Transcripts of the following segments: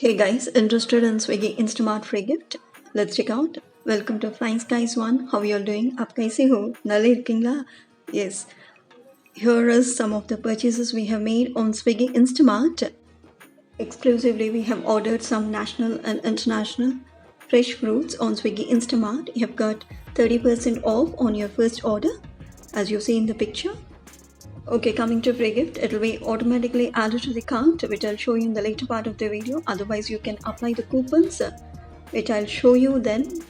Hey guys, interested in Swiggy Instamart free gift? Let's check out. Welcome to Flying Skies 1. How you all doing? Aap kaise ho? Nalla irkingla? Yes. Here is some of the purchases we have made on Swiggy Instamart. Exclusively, we have ordered some national and international fresh fruits on Swiggy Instamart. You have got 30% off on your first order, as you see in the picture. Okay, coming to free gift, it will be automatically added to the cart, which I'll show you in the later part of the video. Otherwise, you can apply the coupons, which I'll show you then.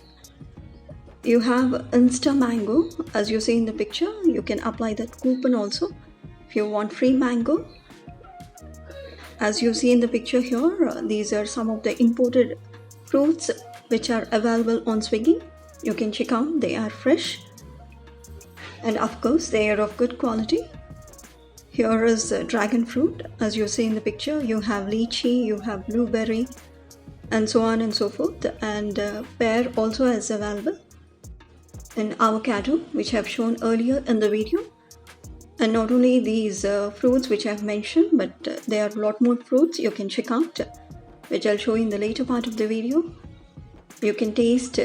You have INSTAAMANGO, as you see in the picture. You can apply that coupon also if you want free mango. As you see in the picture here, these are some of the imported fruits which are available on Swiggy. You can check out, they are fresh and of course they are of good quality. Here is dragon fruit, as you see in the picture. You have lychee, you have blueberry, and so on and so forth. And pear also is available. And avocado, which I have shown earlier in the video. And not only these fruits which I have mentioned, but there are a lot more fruits you can check out, which I'll show you in the later part of the video. You can taste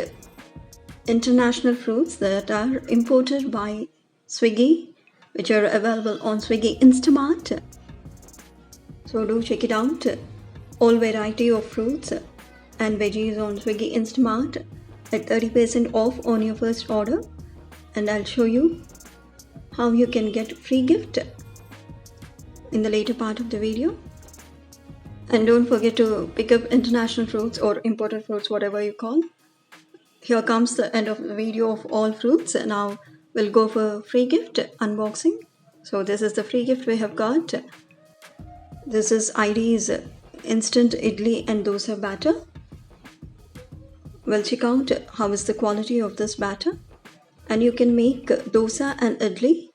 international fruits that are imported by Swiggy, which are available on Swiggy Instamart. So do check it out. All variety of fruits and veggies on Swiggy Instamart at 30% off on your first order. And I'll show you how you can get free gift in the later part of the video. And don't forget to pick up international fruits or imported fruits, whatever you call. Here comes the end of the video of all fruits. Now we'll go for free gift unboxing. So this is the free gift we have got. This is ID's instant idli and dosa batter. We'll check out how is the quality of this batter. And you can make dosa and idli.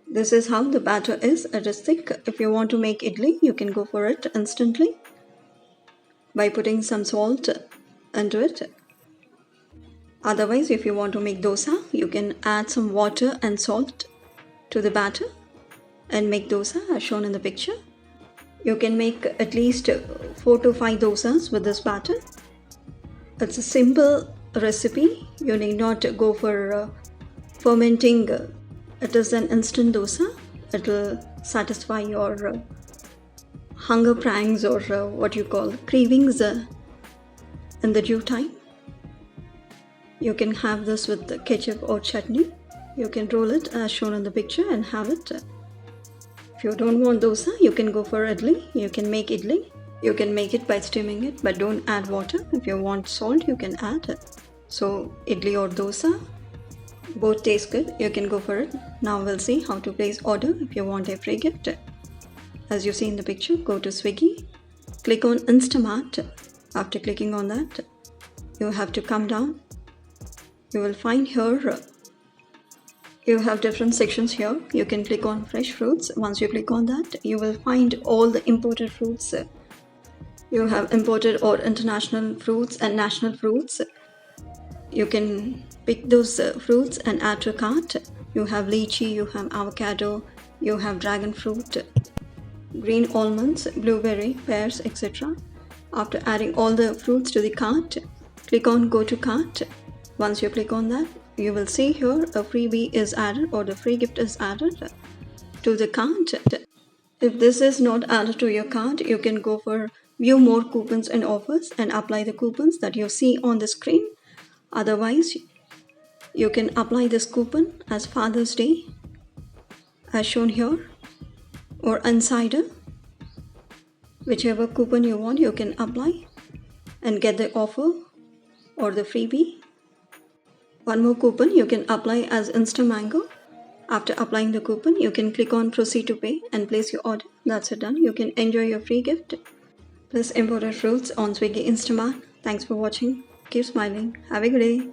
This is how the batter is. It is thick. If you want to make idli, you can go for it instantly by putting some salt into it. Otherwise, if you want to make dosa, you can add some water and salt to the batter and make dosa as shown in the picture. You can make at least 4 to 5 dosas with this batter. It's a simple recipe. You need not go for fermenting. It is an instant dosa. It will satisfy your hunger pangs or what you call cravings in the due time. You can have this with the ketchup or chutney. You can roll it as shown in the picture and have it. If you don't want dosa, you can go for idli. You can make idli. You can make it by steaming it, but don't add water. If you want salt, you can add it. So idli or dosa, both taste good. You can go for it. Now we'll see how to place order if you want a free gift. As you see in the picture, go to Swiggy. Click on Instamart. After clicking on that, you have to come down. You will find here, you have different sections here. You can click on fresh fruits. Once you click on that, you will find all the imported fruits. You have imported or international fruits and national fruits. You can pick those fruits and add to cart. You have lychee, you have avocado, you have dragon fruit, green almonds, blueberry, pears, etc. After adding all the fruits to the cart, click on go to cart. Once you click on that, you will see here a freebie is added or the free gift is added to the cart. If this is not added to your cart, you can go for view more coupons and offers and apply the coupons that you see on the screen. Otherwise, you can apply this coupon as Father's Day as shown here or Insider. Whichever coupon you want, you can apply and get the offer or the freebie. One more coupon you can apply as INSTAAMANGO. After applying the coupon, you can click on proceed to pay and place your order. That's it, done. You can enjoy your free gift plus imported fruits on Swiggy Instamart. Thanks for watching. Keep smiling. Have a good day.